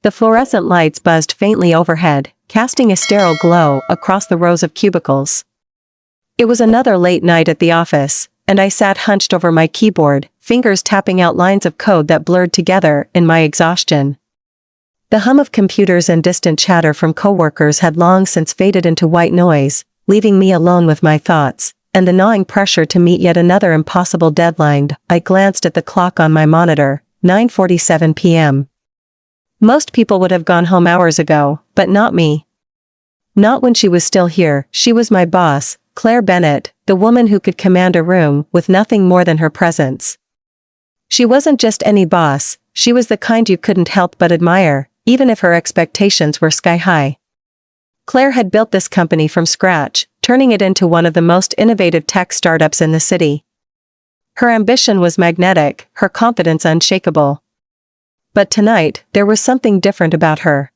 The fluorescent lights buzzed faintly overhead, casting a sterile glow across the rows of cubicles. It was another late night at the office, and I sat hunched over my keyboard, fingers tapping out lines of code that blurred together in my exhaustion. The hum of computers and distant chatter from coworkers had long since faded into white noise, leaving me alone with my thoughts, and the gnawing pressure to meet yet another impossible deadline. I glanced at the clock on my monitor, 9:47 p.m. Most people would have gone home hours ago, but not me. Not when she was still here. She was my boss, Claire Bennett, the woman who could command a room with nothing more than her presence. She wasn't just any boss, she was the kind you couldn't help but admire, even if her expectations were sky-high. Claire had built this company from scratch, turning it into one of the most innovative tech startups in the city. Her ambition was magnetic, her confidence unshakable. But tonight, there was something different about her.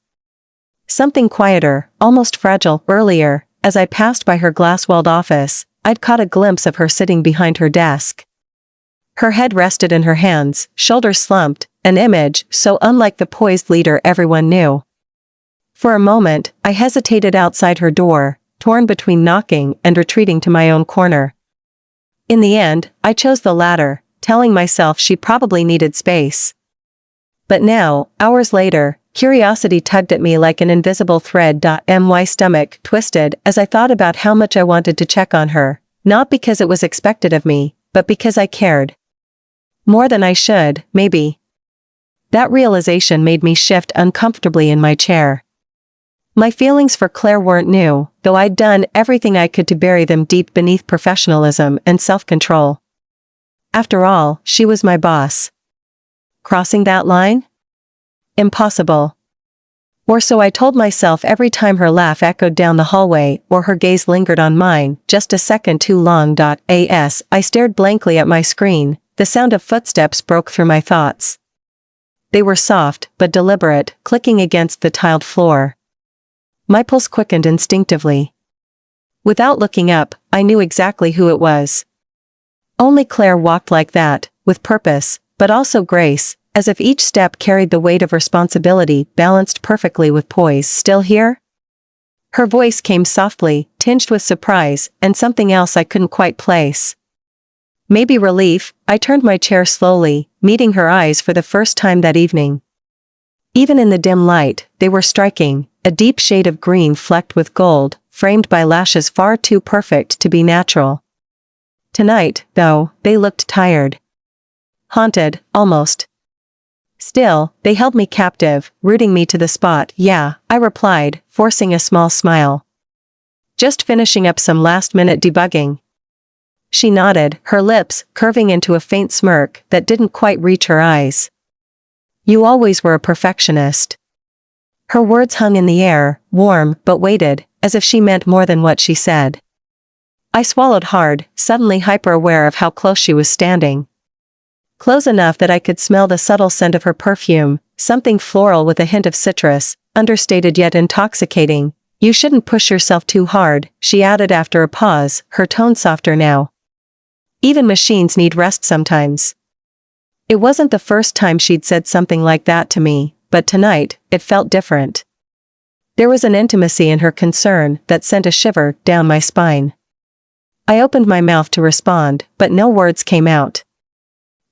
Something quieter, almost fragile. Earlier, as I passed by her glass-walled office, I'd caught a glimpse of her sitting behind her desk. Her head rested in her hands, shoulders slumped, an image so unlike the poised leader everyone knew. For a moment, I hesitated outside her door, torn between knocking and retreating to my own corner. In the end, I chose the latter, telling myself she probably needed space. But now, hours later, curiosity tugged at me like an invisible thread. My stomach twisted as I thought about how much I wanted to check on her, not because it was expected of me, but because I cared. More than I should, maybe. That realization made me shift uncomfortably in my chair. My feelings for Claire weren't new, though I'd done everything I could to bury them deep beneath professionalism and self-control. After all, she was my boss. Crossing that line? Impossible. Or so I told myself every time her laugh echoed down the hallway or her gaze lingered on mine, just a second too long. As I stared blankly at my screen, the sound of footsteps broke through my thoughts. They were soft, but deliberate, clicking against the tiled floor. My pulse quickened instinctively. Without looking up, I knew exactly who it was. Only Claire walked like that, with purpose, but also grace, as if each step carried the weight of responsibility balanced perfectly with poise. Still here? Her voice came softly, tinged with surprise, and something else I couldn't quite place. Maybe relief. I turned my chair slowly, meeting her eyes for the first time that evening. Even in the dim light, they were striking, a deep shade of green flecked with gold, framed by lashes far too perfect to be natural. Tonight, though, they looked tired. Haunted, almost. Still, they held me captive, rooting me to the spot. Yeah, I replied, forcing a small smile. Just finishing up some last-minute debugging. She nodded, her lips curving into a faint smirk that didn't quite reach her eyes. You always were a perfectionist. Her words hung in the air, warm but weighted, as if she meant more than what she said. I swallowed hard, suddenly hyper-aware of how close she was standing. Close enough that I could smell the subtle scent of her perfume, something floral with a hint of citrus, understated yet intoxicating. You shouldn't push yourself too hard, she added after a pause, her tone softer now. Even machines need rest sometimes. It wasn't the first time she'd said something like that to me, but tonight, it felt different. There was an intimacy in her concern that sent a shiver down my spine. I opened my mouth to respond, but no words came out.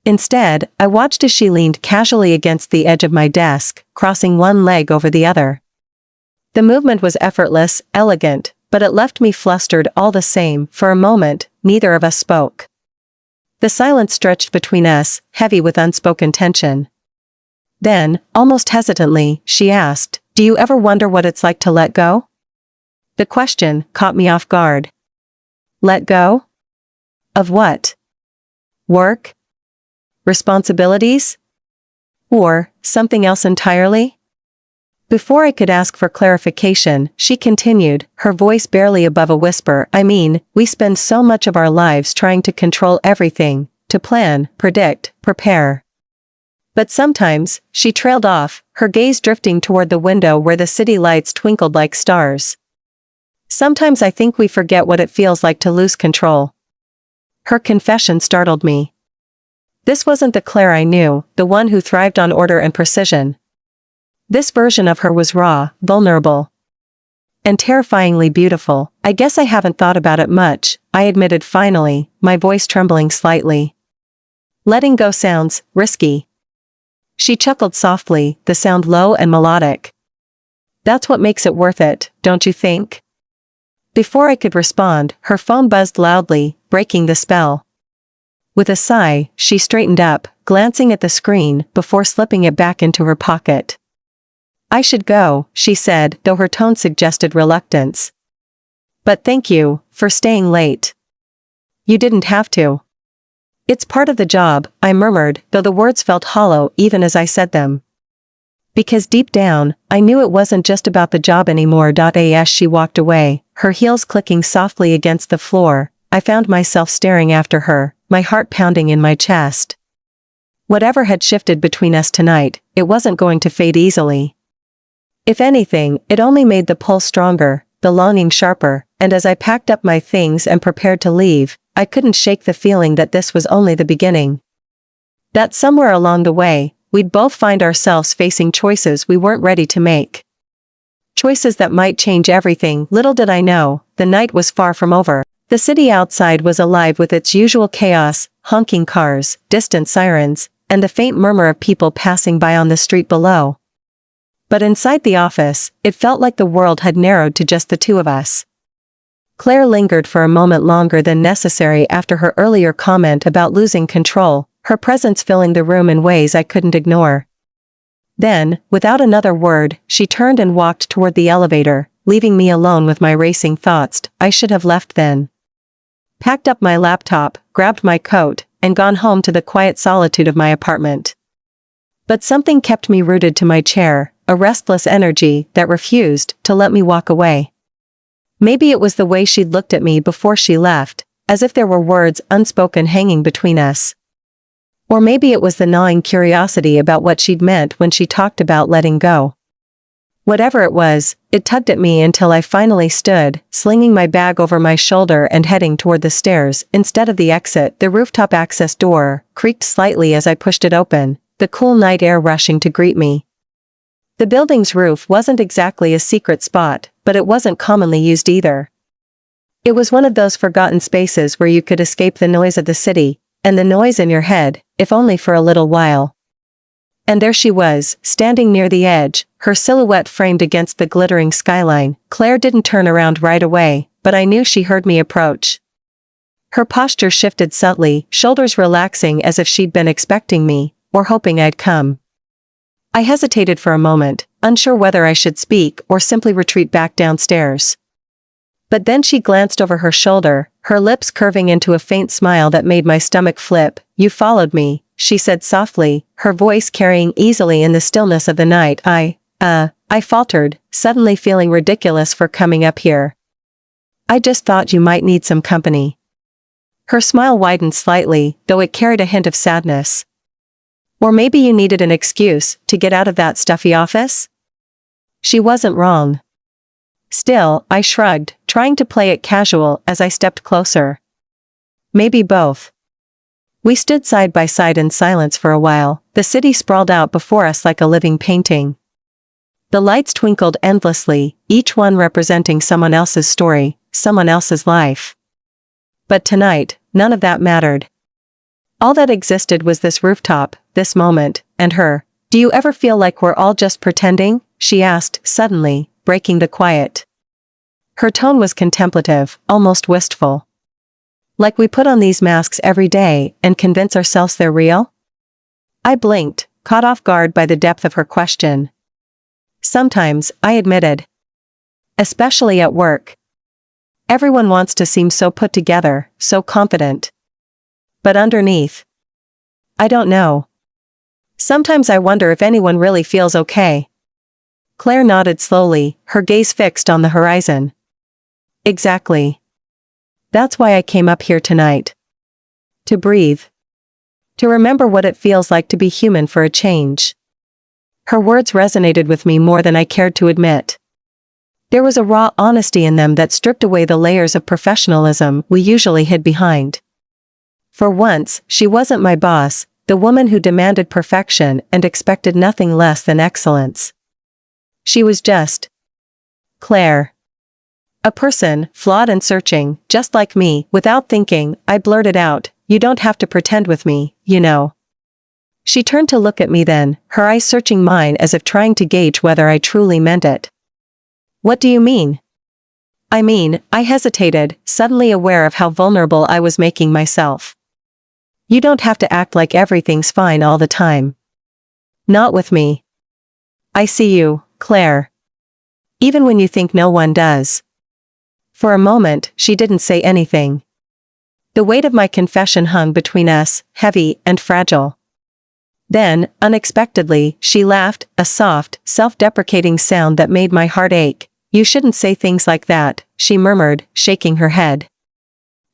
Instead, I watched as she leaned casually against the edge of my desk, crossing one leg over the other. The movement was effortless, elegant, but it left me flustered all the same. For a moment, neither of us spoke. The silence stretched between us, heavy with unspoken tension. Then, almost hesitantly, she asked, "Do you ever wonder what it's like to let go?" The question caught me off guard. Let go? Of what? Work? Responsibilities? Or something else entirely? Before I could ask for clarification, she continued, her voice barely above a whisper. I mean, we spend so much of our lives trying to control everything, to plan, predict, prepare. But sometimes, she trailed off, her gaze drifting toward the window where the city lights twinkled like stars. Sometimes I think we forget what it feels like to lose control. Her confession startled me. This wasn't the Claire I knew, the one who thrived on order and precision. This version of her was raw, vulnerable, and terrifyingly beautiful. I guess I haven't thought about it much, I admitted finally, my voice trembling slightly. Letting go sounds risky. She chuckled softly, the sound low and melodic. That's what makes it worth it, don't you think? Before I could respond, her phone buzzed loudly, breaking the spell. With a sigh, she straightened up, glancing at the screen before slipping it back into her pocket. I should go, she said, though her tone suggested reluctance. But thank you, for staying late. You didn't have to. It's part of the job, I murmured, though the words felt hollow even as I said them. Because deep down, I knew it wasn't just about the job anymore. As she walked away, her heels clicking softly against the floor, I found myself staring after her, my heart pounding in my chest. Whatever had shifted between us tonight, it wasn't going to fade easily. If anything, it only made the pull stronger, the longing sharper, and as I packed up my things and prepared to leave, I couldn't shake the feeling that this was only the beginning. That somewhere along the way, we'd both find ourselves facing choices we weren't ready to make. Choices that might change everything. Little did I know, the night was far from over. The city outside was alive with its usual chaos, honking cars, distant sirens, and the faint murmur of people passing by on the street below. But inside the office, it felt like the world had narrowed to just the two of us. Claire lingered for a moment longer than necessary after her earlier comment about losing control, her presence filling the room in ways I couldn't ignore. Then, without another word, she turned and walked toward the elevator, leaving me alone with my racing thoughts. I should have left then. Packed up my laptop, grabbed my coat, and gone home to the quiet solitude of my apartment. But something kept me rooted to my chair, a restless energy that refused to let me walk away. Maybe it was the way she'd looked at me before she left, as if there were words unspoken hanging between us. Or maybe it was the gnawing curiosity about what she'd meant when she talked about letting go. Whatever it was, it tugged at me until I finally stood, slinging my bag over my shoulder and heading toward the stairs instead of the exit. The rooftop access door creaked slightly as I pushed it open, the cool night air rushing to greet me. The building's roof wasn't exactly a secret spot, but it wasn't commonly used either. It was one of those forgotten spaces where you could escape the noise of the city, and the noise in your head, if only for a little while. And there she was, standing near the edge, her silhouette framed against the glittering skyline. Claire didn't turn around right away, but I knew she heard me approach. Her posture shifted subtly, shoulders relaxing as if she'd been expecting me, or hoping I'd come. I hesitated for a moment, unsure whether I should speak or simply retreat back downstairs. But then she glanced over her shoulder, her lips curving into a faint smile that made my stomach flip. You followed me, she said softly, her voice carrying easily in the stillness of the night. I faltered, suddenly feeling ridiculous for coming up here. I just thought you might need some company. Her smile widened slightly, though it carried a hint of sadness. Or maybe you needed an excuse to get out of that stuffy office? She wasn't wrong. Still, I shrugged, trying to play it casual as I stepped closer. Maybe both. We stood side by side in silence for a while, the city sprawled out before us like a living painting. The lights twinkled endlessly, each one representing someone else's story, someone else's life. But tonight, none of that mattered. All that existed was this rooftop, this moment, and her. Do you ever feel like we're all just pretending? She asked, suddenly, breaking the quiet. Her tone was contemplative, almost wistful. Like we put on these masks every day and convince ourselves they're real? I blinked, caught off guard by the depth of her question. Sometimes, I admitted. Especially at work. Everyone wants to seem so put together, so confident. But underneath, I don't know. Sometimes I wonder if anyone really feels okay. Claire nodded slowly, her gaze fixed on the horizon. Exactly. That's why I came up here tonight. To breathe. To remember what it feels like to be human for a change. Her words resonated with me more than I cared to admit. There was a raw honesty in them that stripped away the layers of professionalism we usually hid behind. For once, she wasn't my boss, the woman who demanded perfection and expected nothing less than excellence. She was just Claire. A person, flawed and searching, just like me. Without thinking, I blurted out, "You don't have to pretend with me, you know." She turned to look at me then, her eyes searching mine as if trying to gauge whether I truly meant it. "What do you mean?" I hesitated, suddenly aware of how vulnerable I was making myself. "You don't have to act like everything's fine all the time. Not with me. I see you, Claire. Even when you think no one does." For a moment, she didn't say anything. The weight of my confession hung between us, heavy and fragile. Then, unexpectedly, she laughed, a soft, self-deprecating sound that made my heart ache. "You shouldn't say things like that," she murmured, shaking her head.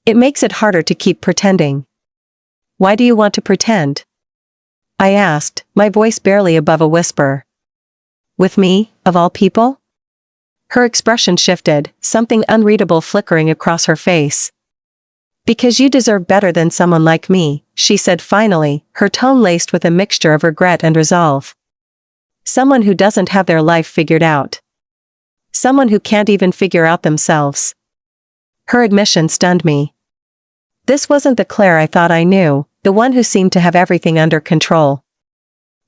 "It makes it harder to keep pretending." "Why do you want to pretend?" I asked, my voice barely above a whisper. "With me, of all people?" Her expression shifted, something unreadable flickering across her face. "Because you deserve better than someone like me," she said finally, her tone laced with a mixture of regret and resolve. "Someone who doesn't have their life figured out. Someone who can't even figure out themselves." Her admission stunned me. This wasn't the Claire I thought I knew, the one who seemed to have everything under control.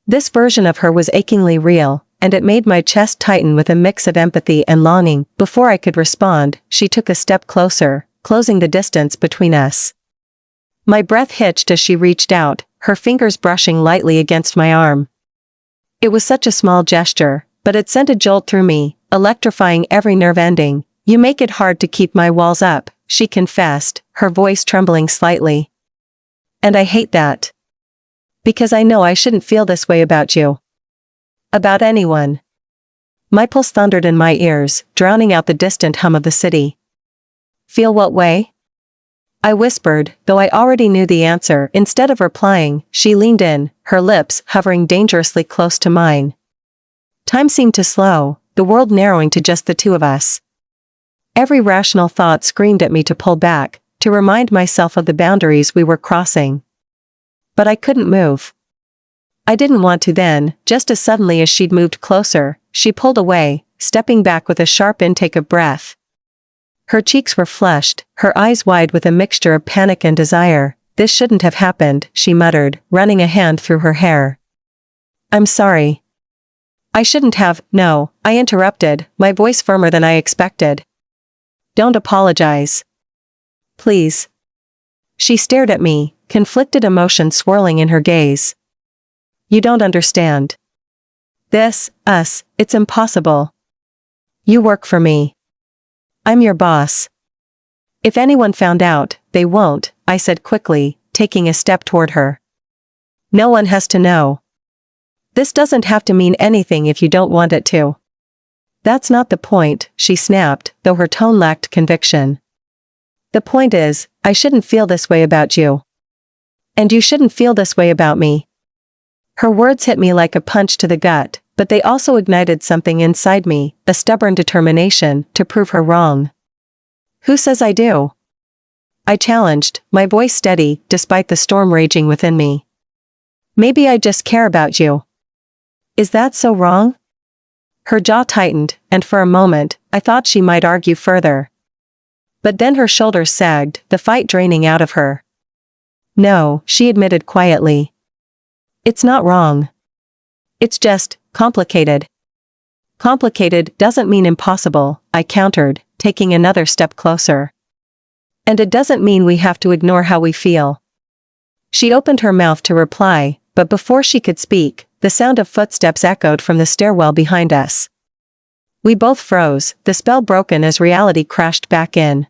This version of her was achingly real, and it made my chest tighten with a mix of empathy and longing. Before I could respond, she took a step closer, closing the distance between us. My breath hitched as she reached out, her fingers brushing lightly against my arm. It was such a small gesture, but it sent a jolt through me, electrifying every nerve ending. "You make it hard to keep my walls up," she confessed, her voice trembling slightly. "And I hate that. Because I know I shouldn't feel this way about you. About anyone." My pulse thundered in my ears, drowning out the distant hum of the city. "Feel what way?" I whispered, though I already knew the answer. Instead of replying, she leaned in, her lips hovering dangerously close to mine. Time seemed to slow, the world narrowing to just the two of us. Every rational thought screamed at me to pull back, to remind myself of the boundaries we were crossing. But I couldn't move. I didn't want to then. Just as suddenly as she'd moved closer, she pulled away, stepping back with a sharp intake of breath. Her cheeks were flushed, her eyes wide with a mixture of panic and desire. "This shouldn't have happened," she muttered, running a hand through her hair. "I'm sorry." "I shouldn't have." "No," I interrupted, my voice firmer than I expected. "Don't apologize. Please." She stared at me, conflicted emotions swirling in her gaze. "You don't understand. It's impossible. You work for me. I'm your boss. If anyone found out, they won't," I said quickly, taking a step toward her. "No one has to know. This doesn't have to mean anything if you don't want it to." "That's not the point," she snapped, though her tone lacked conviction. "The point is, I shouldn't feel this way about you. And you shouldn't feel this way about me." Her words hit me like a punch to the gut, but they also ignited something inside me, a stubborn determination to prove her wrong. "Who says I do?" I challenged, my voice steady, despite the storm raging within me. "Maybe I just care about you." "Is that so wrong?" Her jaw tightened, and for a moment, I thought she might argue further. But then her shoulders sagged, the fight draining out of her. "No," she admitted quietly. "It's not wrong. It's just complicated." "Complicated doesn't mean impossible," I countered, taking another step closer. "And it doesn't mean we have to ignore how we feel." She opened her mouth to reply, but before she could speak, the sound of footsteps echoed from the stairwell behind us. We both froze, the spell broken as reality crashed back in.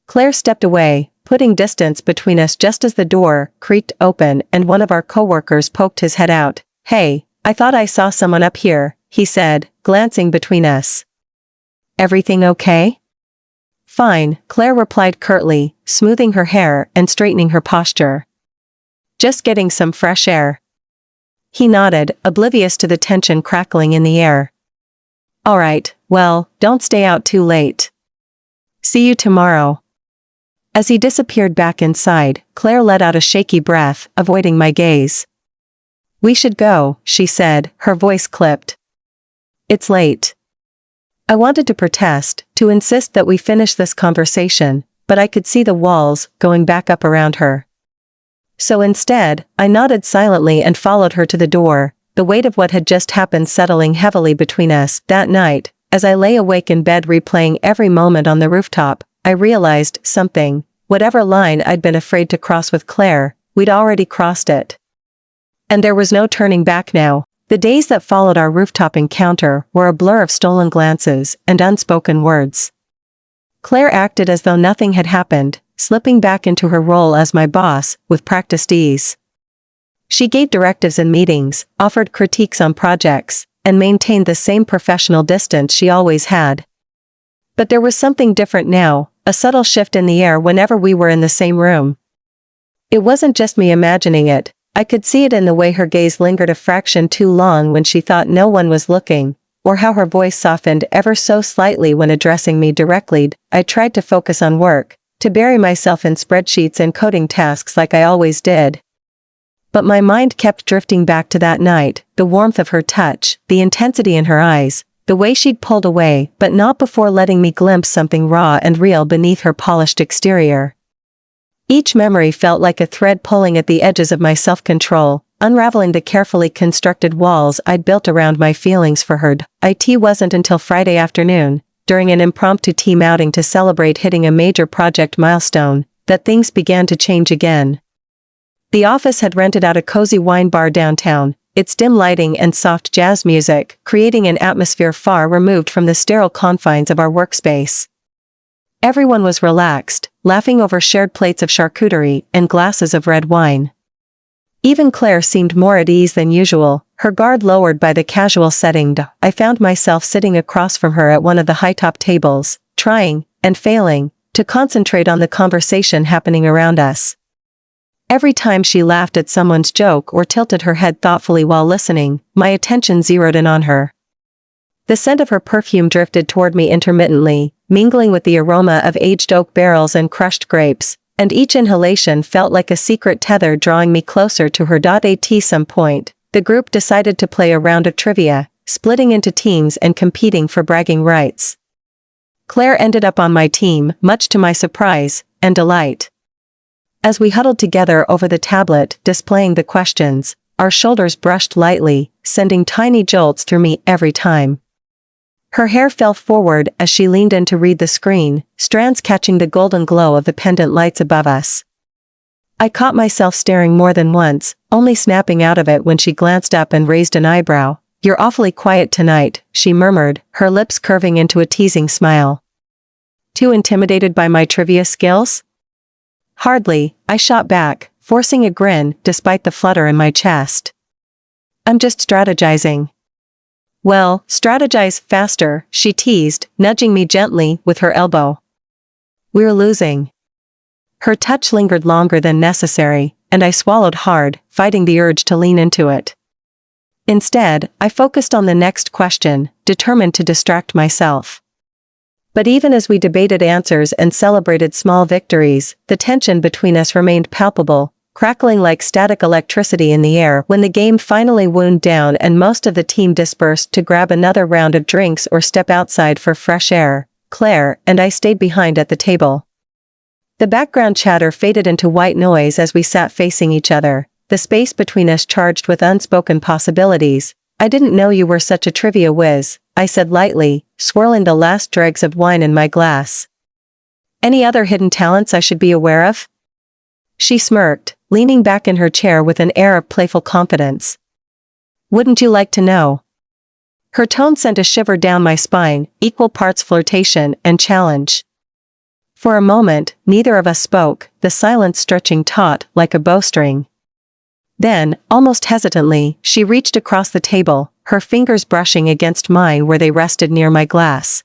Claire stepped away, putting distance between us just as the door creaked open and one of our coworkers poked his head out. "Hey, I thought I saw someone up here," he said, glancing between us. "Everything okay?" "Fine," Claire replied curtly, smoothing her hair and straightening her posture. "Just getting some fresh air." He nodded, oblivious to the tension crackling in the air. "All right, well, don't stay out too late. See you tomorrow." As he disappeared back inside, Claire let out a shaky breath, avoiding my gaze. "We should go," she said, her voice clipped. It's late. I wanted to protest, to insist that we finish this conversation, but I could see the walls going back up around her. So instead, I nodded silently and followed her to the door, the weight of what had just happened settling heavily between us. That night, as I lay awake in bed replaying every moment on the rooftop, I realized something. Whatever line I'd been afraid to cross with Claire, we'd already crossed it. And there was no turning back now. The days that followed our rooftop encounter were a blur of stolen glances and unspoken words. Claire acted as though nothing had happened, slipping back into her role as my boss, with practiced ease. She gave directives in meetings, offered critiques on projects, and maintained the same professional distance she always had. But there was something different now, a subtle shift in the air whenever we were in the same room. It wasn't just me imagining it, I could see it in the way her gaze lingered a fraction too long when she thought no one was looking, or how her voice softened ever so slightly when addressing me directly. I tried to focus on work, to bury myself in spreadsheets and coding tasks like I always did. But my mind kept drifting back to that night, the warmth of her touch, the intensity in her eyes, the way she'd pulled away, but not before letting me glimpse something raw and real beneath her polished exterior. Each memory felt like a thread pulling at the edges of my self-control, unraveling the carefully constructed walls I'd built around my feelings for her. It wasn't until Friday afternoon, during an impromptu team outing to celebrate hitting a major project milestone, that things began to change again. The office had rented out a cozy wine bar downtown, its dim lighting and soft jazz music creating an atmosphere far removed from the sterile confines of our workspace. Everyone was relaxed, laughing over shared plates of charcuterie and glasses of red wine. Even Claire seemed more at ease than usual, her guard lowered by the casual setting. I found myself sitting across from her at one of the high-top tables, trying, and failing, to concentrate on the conversation happening around us. Every time she laughed at someone's joke or tilted her head thoughtfully while listening, my attention zeroed in on her. The scent of her perfume drifted toward me intermittently, mingling with the aroma of aged oak barrels and crushed grapes, and each inhalation felt like a secret tether drawing me closer to her. At some point, the group decided to play a round of trivia, splitting into teams and competing for bragging rights. Claire ended up on my team, much to my surprise and delight. As we huddled together over the tablet displaying the questions, our shoulders brushed lightly, sending tiny jolts through me every time. Her hair fell forward as she leaned in to read the screen, strands catching the golden glow of the pendant lights above us. I caught myself staring more than once, only snapping out of it when she glanced up and raised an eyebrow. "You're awfully quiet tonight," she murmured, her lips curving into a teasing smile. "Too intimidated by my trivia skills?" "Hardly," I shot back, forcing a grin despite the flutter in my chest. "I'm just strategizing." "Well, strategize faster," she teased, nudging me gently with her elbow. "We're losing." Her touch lingered longer than necessary, and I swallowed hard, fighting the urge to lean into it. Instead, I focused on the next question, determined to distract myself. But even as we debated answers and celebrated small victories, the tension between us remained palpable, crackling like static electricity in the air. When the game finally wound down and most of the team dispersed to grab another round of drinks or step outside for fresh air, Claire and I stayed behind at the table. The background chatter faded into white noise as we sat facing each other, the space between us charged with unspoken possibilities. "I didn't know you were such a trivia whiz," I said lightly, swirling the last dregs of wine in my glass. "Any other hidden talents I should be aware of?" She smirked, leaning back in her chair with an air of playful confidence. "Wouldn't you like to know?" Her tone sent a shiver down my spine, equal parts flirtation and challenge. For a moment, neither of us spoke, the silence stretching taut like a bowstring. Then, almost hesitantly, she reached across the table, her fingers brushing against mine where they rested near my glass.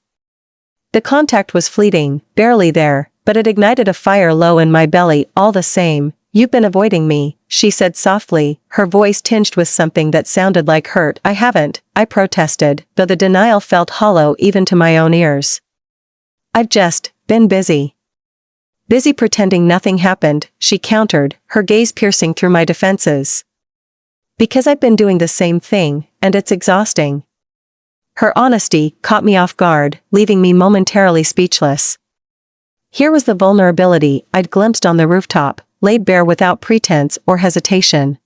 The contact was fleeting, barely there, but it ignited a fire low in my belly all the same. "You've been avoiding me," she said softly, her voice tinged with something that sounded like hurt. "I haven't," I protested, though the denial felt hollow even to my own ears. "I've just been busy." "Busy pretending nothing happened," she countered, her gaze piercing through my defenses. "Because I've been doing the same thing, and it's exhausting." Her honesty caught me off guard, leaving me momentarily speechless. Here was the vulnerability I'd glimpsed on the rooftop, laid bare without pretense or hesitation.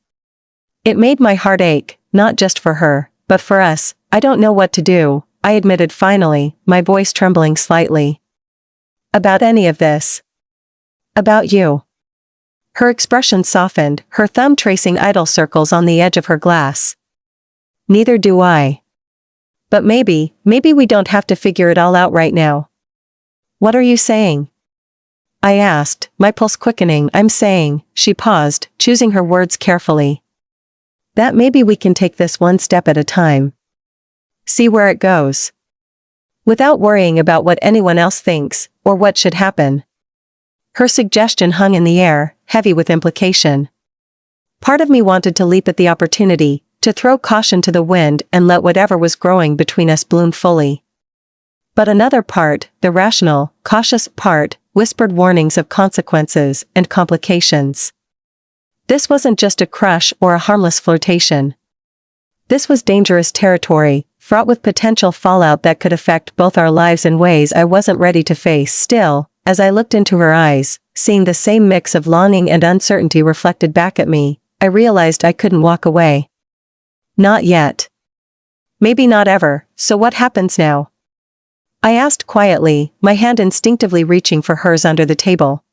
It made my heart ache, not just for her, but for us. I don't know what to do, I admitted finally, my voice trembling slightly. About any of this. About you. Her expression softened, her thumb tracing idle circles on the edge of her glass. Neither do I. But maybe we don't have to figure it all out right now. What are you saying? I asked, my pulse quickening. I'm saying, she paused, choosing her words carefully. That maybe we can take this one step at a time. See where it goes. Without worrying about what anyone else thinks, or what should happen. Her suggestion hung in the air, heavy with implication. Part of me wanted to leap at the opportunity, to throw caution to the wind and let whatever was growing between us bloom fully. But another part, the rational, cautious part, whispered warnings of consequences and complications. This wasn't just a crush or a harmless flirtation. This was dangerous territory, fraught with potential fallout that could affect both our lives in ways I wasn't ready to face. Still, as I looked into her eyes, seeing the same mix of longing and uncertainty reflected back at me, I realized I couldn't walk away. Not yet. Maybe not ever, so what happens now? I asked quietly, my hand instinctively reaching for hers under the table.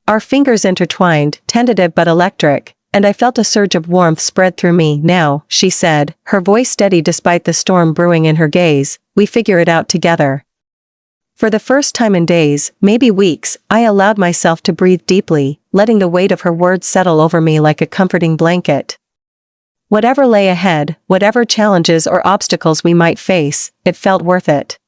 Our fingers intertwined, tentative but electric, and I felt a surge of warmth spread through me. Now, she said, her voice steady despite the storm brewing in her gaze, we figure it out together. For the first time in days, maybe weeks, I allowed myself to breathe deeply, letting the weight of her words settle over me like a comforting blanket. Whatever lay ahead, whatever challenges or obstacles we might face, it felt worth it.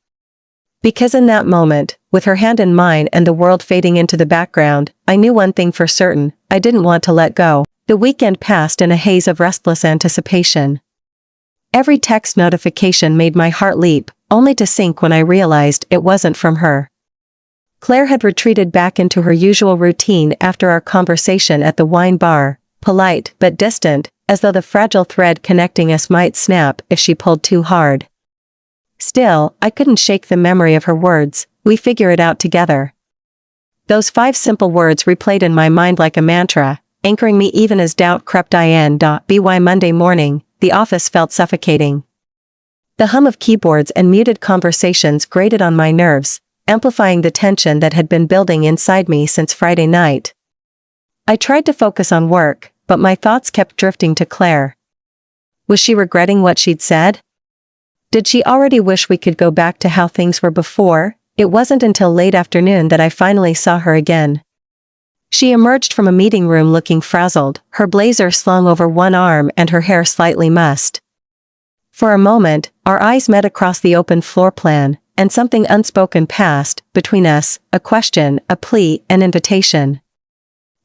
Because in that moment, with her hand in mine and the world fading into the background, I knew one thing for certain, I didn't want to let go. The weekend passed in a haze of restless anticipation. Every text notification made my heart leap, only to sink when I realized it wasn't from her. Claire had retreated back into her usual routine after our conversation at the wine bar, polite but distant, as though the fragile thread connecting us might snap if she pulled too hard. Still, I couldn't shake the memory of her words, we figure it out together. Those 5 simple words replayed in my mind like a mantra, anchoring me even as doubt crept in. By Monday morning, the office felt suffocating. The hum of keyboards and muted conversations grated on my nerves, amplifying the tension that had been building inside me since Friday night. I tried to focus on work, but my thoughts kept drifting to Claire. Was she regretting what she'd said? Did she already wish we could go back to how things were before? It wasn't until late afternoon that I finally saw her again. She emerged from a meeting room looking frazzled, her blazer slung over one arm and her hair slightly mussed. For a moment, our eyes met across the open floor plan, and something unspoken passed between us, a question, a plea, an invitation.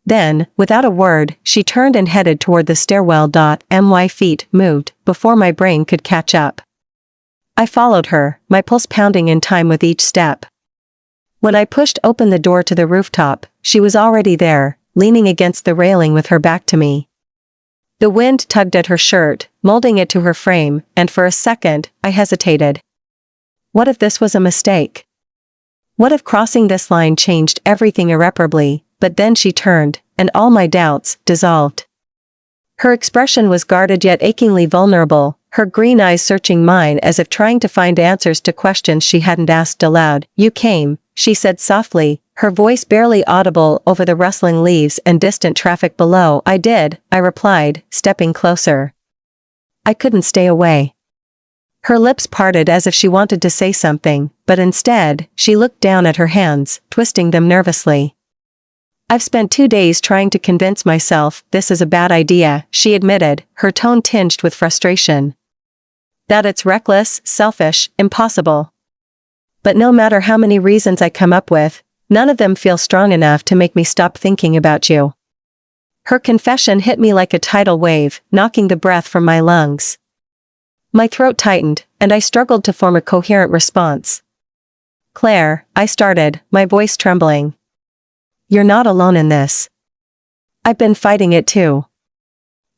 Then, without a word, she turned and headed toward the stairwell. My feet moved before my brain could catch up. I followed her, my pulse pounding in time with each step. When I pushed open the door to the rooftop, she was already there, leaning against the railing with her back to me. The wind tugged at her shirt, molding it to her frame, and for a second, I hesitated. What if this was a mistake? What if crossing this line changed everything irreparably? But then she turned, and all my doubts dissolved. Her expression was guarded yet achingly vulnerable, her green eyes searching mine as if trying to find answers to questions she hadn't asked aloud. You came, she said softly, her voice barely audible over the rustling leaves and distant traffic below. I did, I replied, stepping closer. I couldn't stay away. Her lips parted as if she wanted to say something, but instead, she looked down at her hands, twisting them nervously. I've spent 2 days trying to convince myself this is a bad idea, she admitted, her tone tinged with frustration. That it's reckless, selfish, impossible. But no matter how many reasons I come up with, none of them feel strong enough to make me stop thinking about you. Her confession hit me like a tidal wave, knocking the breath from my lungs. My throat tightened, and I struggled to form a coherent response. Claire, I started, my voice trembling. You're not alone in this. I've been fighting it too.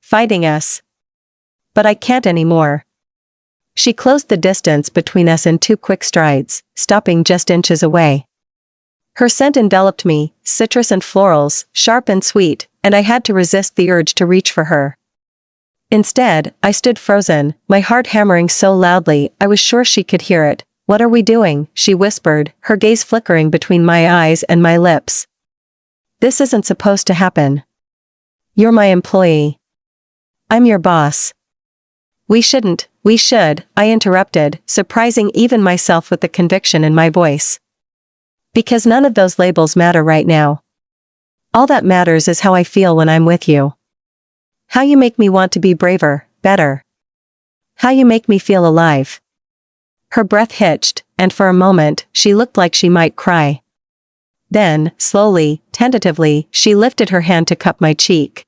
Fighting us. But I can't anymore. She closed the distance between us in 2 quick strides, stopping just inches away. Her scent enveloped me, citrus and florals, sharp and sweet, and I had to resist the urge to reach for her. Instead, I stood frozen, my heart hammering so loudly I was sure she could hear it. "What are we doing?" she whispered, her gaze flickering between my eyes and my lips. "This isn't supposed to happen. You're my employee. I'm your boss." We should, I interrupted, surprising even myself with the conviction in my voice. "Because none of those labels matter right now. All that matters is how I feel when I'm with you. How you make me want to be braver, better. How you make me feel alive." Her breath hitched, and for a moment, she looked like she might cry. Then, slowly, tentatively, she lifted her hand to cup my cheek.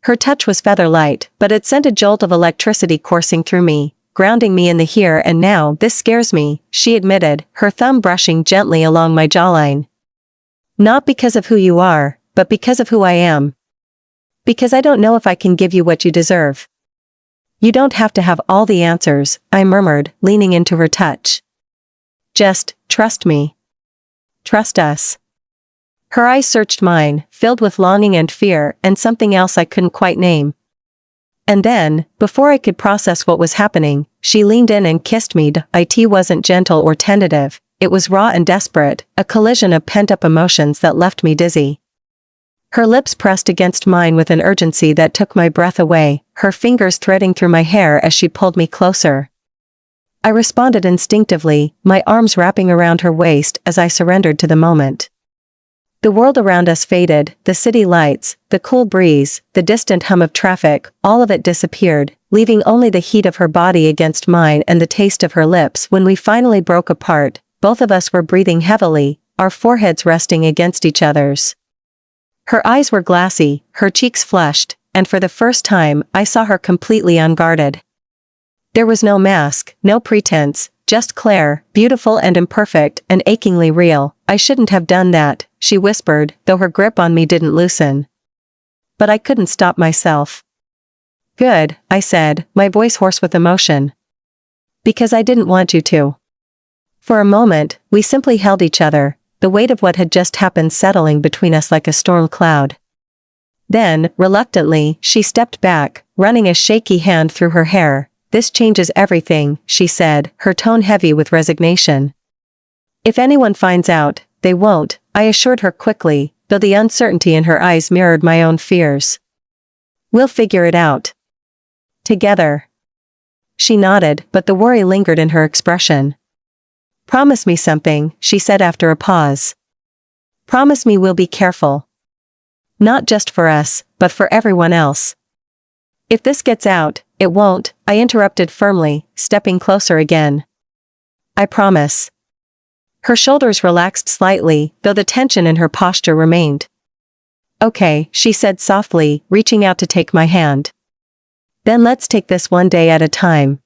Her touch was feather-light, but it sent a jolt of electricity coursing through me, grounding me in the here and now. "This scares me," she admitted, her thumb brushing gently along my jawline. "Not because of who you are, but because of who I am. Because I don't know if I can give you what you deserve." "You don't have to have all the answers," I murmured, leaning into her touch. "Just, trust me. Trust us." Her eyes searched mine, filled with longing and fear and something else I couldn't quite name. And then, before I could process what was happening, she leaned in and kissed me. It wasn't gentle or tentative, it was raw and desperate, a collision of pent-up emotions that left me dizzy. Her lips pressed against mine with an urgency that took my breath away, her fingers threading through my hair as she pulled me closer. I responded instinctively, my arms wrapping around her waist as I surrendered to the moment. The world around us faded, the city lights, the cool breeze, the distant hum of traffic, all of it disappeared, leaving only the heat of her body against mine and the taste of her lips. When we finally broke apart, both of us were breathing heavily, our foreheads resting against each other's. Her eyes were glassy, her cheeks flushed, and for the first time, I saw her completely unguarded. There was no mask, no pretense, just Claire, beautiful and imperfect and achingly real. "I shouldn't have done that," she whispered, though her grip on me didn't loosen. But I couldn't stop myself. "Good," I said, my voice hoarse with emotion. "Because I didn't want you to." For a moment, we simply held each other, the weight of what had just happened settling between us like a storm cloud. Then, reluctantly, she stepped back, running a shaky hand through her hair. "This changes everything," she said, her tone heavy with resignation. "If anyone finds out, they won't," I assured her quickly, though the uncertainty in her eyes mirrored my own fears. "We'll figure it out. Together." She nodded, but the worry lingered in her expression. "Promise me something," she said after a pause. "Promise me we'll be careful. Not just for us, but for everyone else." "If this gets out, it won't," I interrupted firmly, stepping closer again. "I promise." Her shoulders relaxed slightly, though the tension in her posture remained. "Okay," she said softly, reaching out to take my hand. "Then let's take this one day at a time."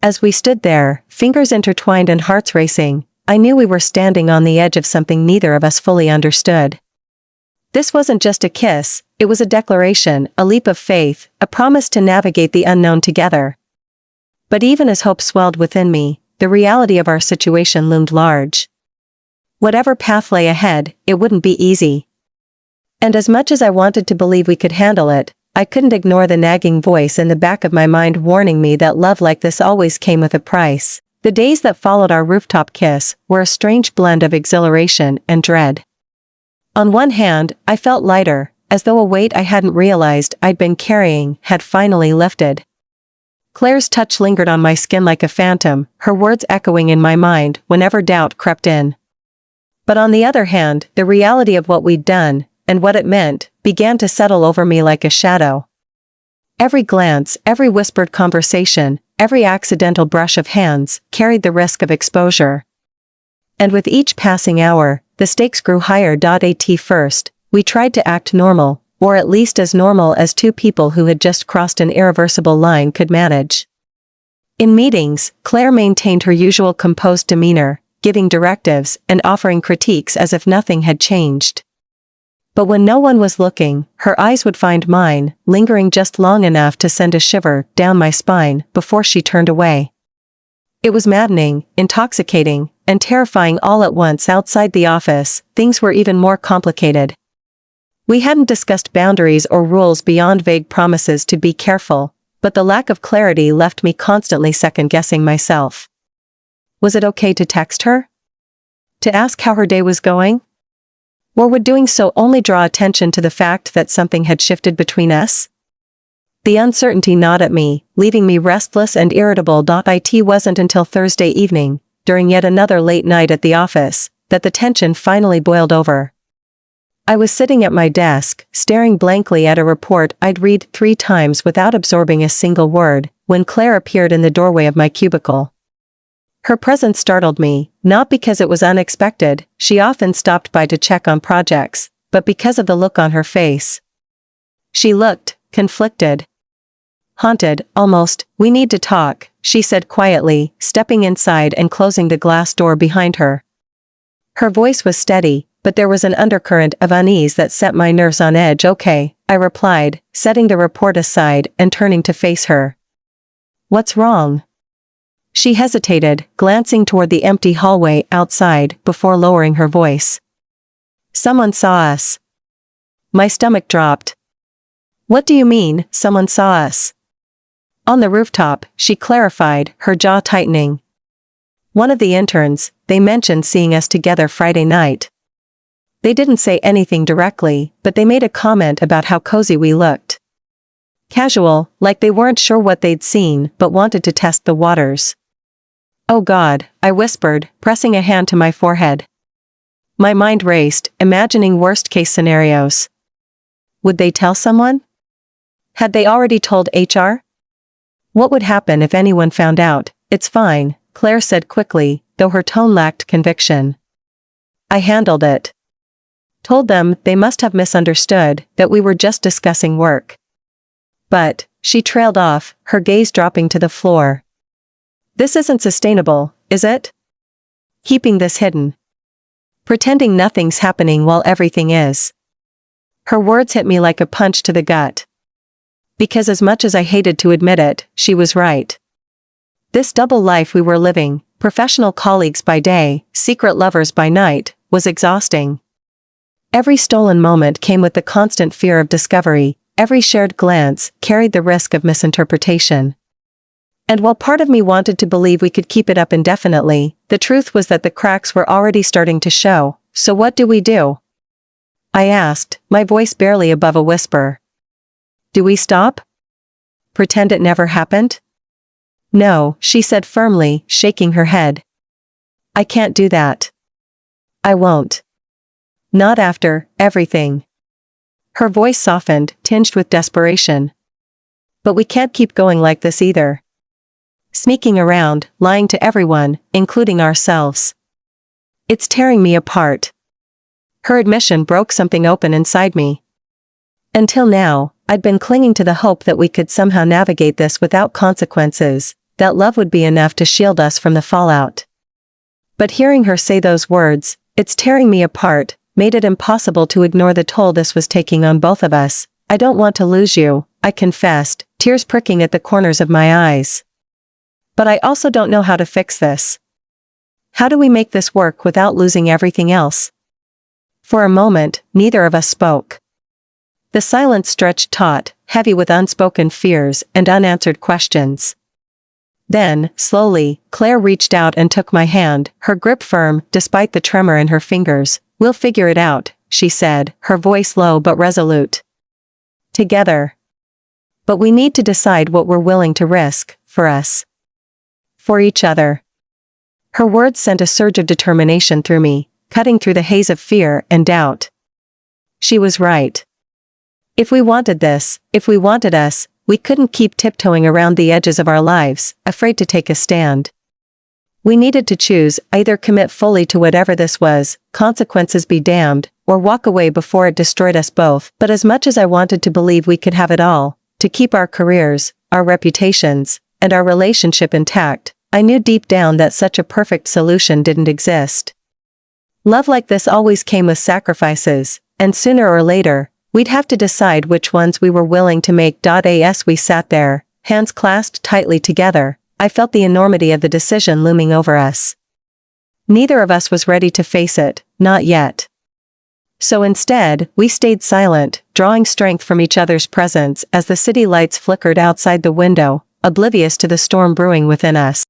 As we stood there, fingers intertwined and hearts racing, I knew we were standing on the edge of something neither of us fully understood. This wasn't just a kiss, it was a declaration, a leap of faith, a promise to navigate the unknown together. But even as hope swelled within me, the reality of our situation loomed large. Whatever path lay ahead, it wouldn't be easy. And as much as I wanted to believe we could handle it, I couldn't ignore the nagging voice in the back of my mind warning me that love like this always came with a price. The days that followed our rooftop kiss were a strange blend of exhilaration and dread. On one hand, I felt lighter, as though a weight I hadn't realized I'd been carrying had finally lifted. Claire's touch lingered on my skin like a phantom, her words echoing in my mind whenever doubt crept in. But on the other hand, the reality of what we'd done, and what it meant, began to settle over me like a shadow. Every glance, every whispered conversation, every accidental brush of hands, carried the risk of exposure. And with each passing hour, the stakes grew higher. At first, we tried to act normal, or at least as normal as two people who had just crossed an irreversible line could manage. In meetings, Claire maintained her usual composed demeanor, giving directives and offering critiques as if nothing had changed. But when no one was looking, her eyes would find mine, lingering just long enough to send a shiver down my spine before she turned away. It was maddening, intoxicating, and terrifying all at once. Outside the office, things were even more complicated. We hadn't discussed boundaries or rules beyond vague promises to be careful, but the lack of clarity left me constantly second-guessing myself. Was it okay to text her? To ask how her day was going? Or would doing so only draw attention to the fact that something had shifted between us? The uncertainty gnawed at me, leaving me restless and irritable. It wasn't until Thursday evening, during yet another late night at the office, that the tension finally boiled over. I was sitting at my desk, staring blankly at a report I'd read 3 times without absorbing a single word, when Claire appeared in the doorway of my cubicle. Her presence startled me, not because it was unexpected, she often stopped by to check on projects, but because of the look on her face. She looked conflicted. Haunted, almost. "We need to talk," she said quietly, stepping inside and closing the glass door behind her. Her voice was steady, but there was an undercurrent of unease that set my nerves on edge. "Okay," I replied, setting the report aside and turning to face her. "What's wrong?" She hesitated, glancing toward the empty hallway outside before lowering her voice. "Someone saw us." My stomach dropped. "What do you mean, someone saw us?" "On the rooftop," she clarified, her jaw tightening. "One of the interns, they mentioned seeing us together Friday night. They didn't say anything directly, but they made a comment about how cozy we looked. Casual, like they weren't sure what they'd seen but wanted to test the waters." "Oh God," I whispered, pressing a hand to my forehead. My mind raced, imagining worst-case scenarios. Would they tell someone? Had they already told HR? What would happen if anyone found out? "It's fine," Claire said quickly, though her tone lacked conviction. "I handled it. Told them they must have misunderstood, that we were just discussing work." "But," she trailed off, her gaze dropping to the floor. "This isn't sustainable, is it? Keeping this hidden. Pretending nothing's happening while everything is." Her words hit me like a punch to the gut. Because as much as I hated to admit it, she was right. This double life we were living, professional colleagues by day, secret lovers by night, was exhausting. Every stolen moment came with the constant fear of discovery, every shared glance carried the risk of misinterpretation. And while part of me wanted to believe we could keep it up indefinitely, the truth was that the cracks were already starting to show. "So what do we do?" I asked, my voice barely above a whisper. "Do we stop? Pretend it never happened?" "No," she said firmly, shaking her head. "I can't do that. I won't. Not after everything." Her voice softened, tinged with desperation. "But we can't keep going like this either. Sneaking around, lying to everyone, including ourselves. It's tearing me apart." Her admission broke something open inside me. Until now, I'd been clinging to the hope that we could somehow navigate this without consequences, that love would be enough to shield us from the fallout. But hearing her say those words, "It's tearing me apart," made it impossible to ignore the toll this was taking on both of us. "I don't want to lose you," I confessed, tears pricking at the corners of my eyes. "But I also don't know how to fix this. How do we make this work without losing everything else?" For a moment, neither of us spoke. The silence stretched taut, heavy with unspoken fears and unanswered questions. Then, slowly, Claire reached out and took my hand, her grip firm, despite the tremor in her fingers. "We'll figure it out," she said, her voice low but resolute. "Together. But we need to decide what we're willing to risk, for us. For each other." Her words sent a surge of determination through me, cutting through the haze of fear and doubt. She was right. If we wanted this, if we wanted us, we couldn't keep tiptoeing around the edges of our lives, afraid to take a stand. We needed to choose, either commit fully to whatever this was, consequences be damned, or walk away before it destroyed us both. But as much as I wanted to believe we could have it all, to keep our careers, our reputations, and our relationship intact, I knew deep down that such a perfect solution didn't exist. Love like this always came with sacrifices, And sooner or later, we'd have to decide which ones we were willing to make. As we sat there, hands clasped tightly together, I felt the enormity of the decision looming over us. Neither of us was ready to face it, not yet. So instead, we stayed silent, drawing strength from each other's presence as the city lights flickered outside the window, oblivious to the storm brewing within us.